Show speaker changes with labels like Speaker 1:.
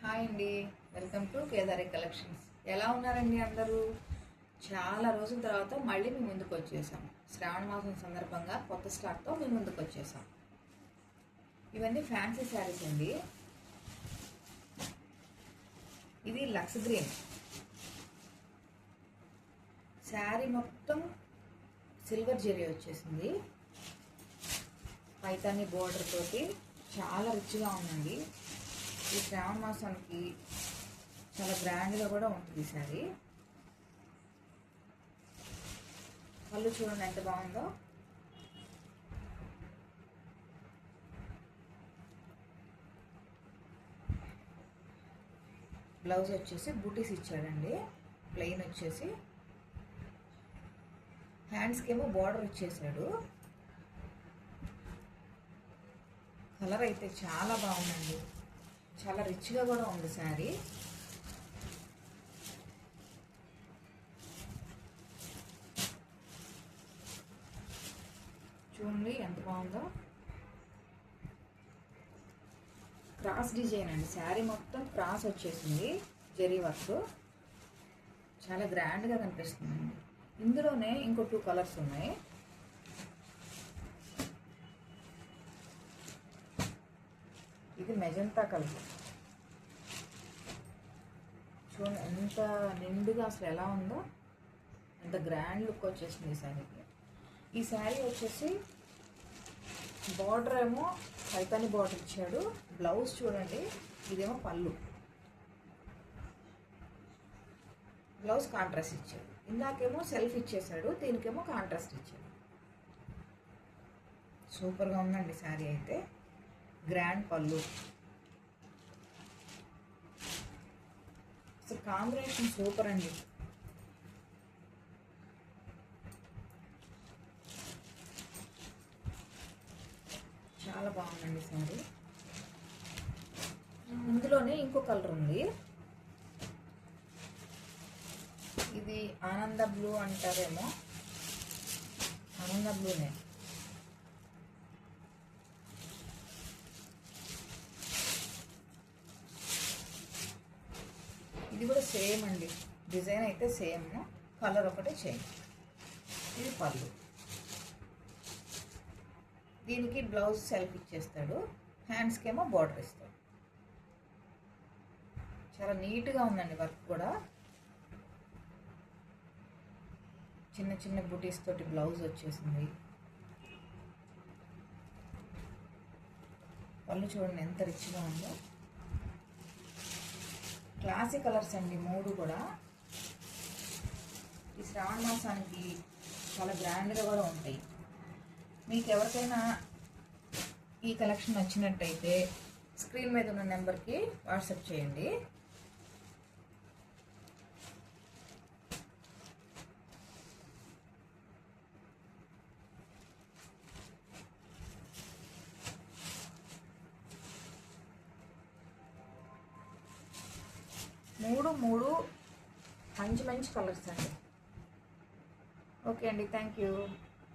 Speaker 1: Hi అండి, welcome to Kedari collections. ఎలా ఉన్నారండి అందరూ? చాలా రోజుల తర్వాత మళ్ళీ మీ ముందుకు వచ్చేసాం. శ్రావణ మాసం సందర్భంగా కొత్త స్టాక్తో మీ ముందుకు వచ్చేసాం. ఇవన్నీ ఫ్యాన్సీ శారీస్ అండి. ఇది లక్స్ గ్రీన్ శారీ, మొత్తం సిల్వర్ జెరీ వచ్చేసింది. పైతాని బోర్డర్ తోటి చాలా రిచ్గా ఉందండి. ఈ శ్రావణ మాసానికి చాలా గ్రాండ్గా కూడా ఉంటుంది ఈ శారీ. పళ్ళు చూడండి ఎంత బాగుందో. బ్లౌజ్ వచ్చేసి బూటీస్ ఇచ్చాడండి, ప్లెయిన్ వచ్చేసి. హ్యాండ్స్కి ఏమో బార్డర్ ఇచ్చేసాడు. కలర్ అయితే చాలా బాగుందండి, చాలా రిచ్గా కూడా ఉంది శారీ. చూడండి ఎంత బాగుందో. క్రాస్ డిజైన్ అండి, శారీ మొత్తం క్రాస్ వచ్చేసింది, జరీ వర్క్. చాలా గ్రాండ్గా కనిపిస్తుందండి. ఇందులోనే ఇంకో 2 కలర్స్ ఉన్నాయి. ఇది మెజంతా కలర్. చూడండి ఎంత నిండుగా అసలు ఎలా ఉందో, ఎంత గ్రాండ్ లుక్ వచ్చేసింది ఈ శారీకి. ఈ శారీ వచ్చేసి బార్డర్ ఏమో పైతాని బార్డర్ ఇచ్చాడు. బ్లౌజ్ చూడండి, ఇదేమో పళ్ళు. బ్లౌజ్ కాంట్రాస్ట్ ఇచ్చాడు. ఇందాకేమో సెల్ఫ్ ఇచ్చేసాడు, దీనికేమో కాంట్రాస్ట్ ఇచ్చాడు. సూపర్గా ఉందండి శారీ అయితే. గ్రాండ్ పళ్ళు, అసలు కాంబినేషన్ సూపర్ అండి. చాలా బాగుందండి శారీ. ఇందులోనే ఇంకో కలర్ ఉంది. ఇది ఆనంద బ్లూ అంటారేమో, ఆనంద బ్లూనే. ఇది కూడా సేమ్ అండి, డిజైన్ అయితే సేమ్, కలర్ ఒకటే చేంజ్. ఇది పళ్ళు. దీనికి బ్లౌజ్ సెల్ఫ్ ఇచ్చేస్తాడు, హ్యాండ్స్కి ఏమో బార్డర్ ఇస్తాడు. చాలా నీట్గా ఉందండి వర్క్ కూడా. చిన్న చిన్న బుటీస్ తోటి బ్లౌజ్ వచ్చేసింది. పళ్ళు చూడండి ఎంత రిచ్గా ఉందో. క్లాసిక్ కలర్స్ అండి 3 కూడా. ఈ శ్రావణ మాసానికి చాలా గ్రాండ్గా కూడా ఉంటాయి. మీకు ఎవరికైనా ఈ కలెక్షన్ నచ్చినట్టయితే స్క్రీన్ మీద ఉన్న నెంబర్కి వాట్సాప్ చేయండి. మూడు మంచి కలర్స్ అండి. ఓకే అండి, థ్యాంక్ యూ.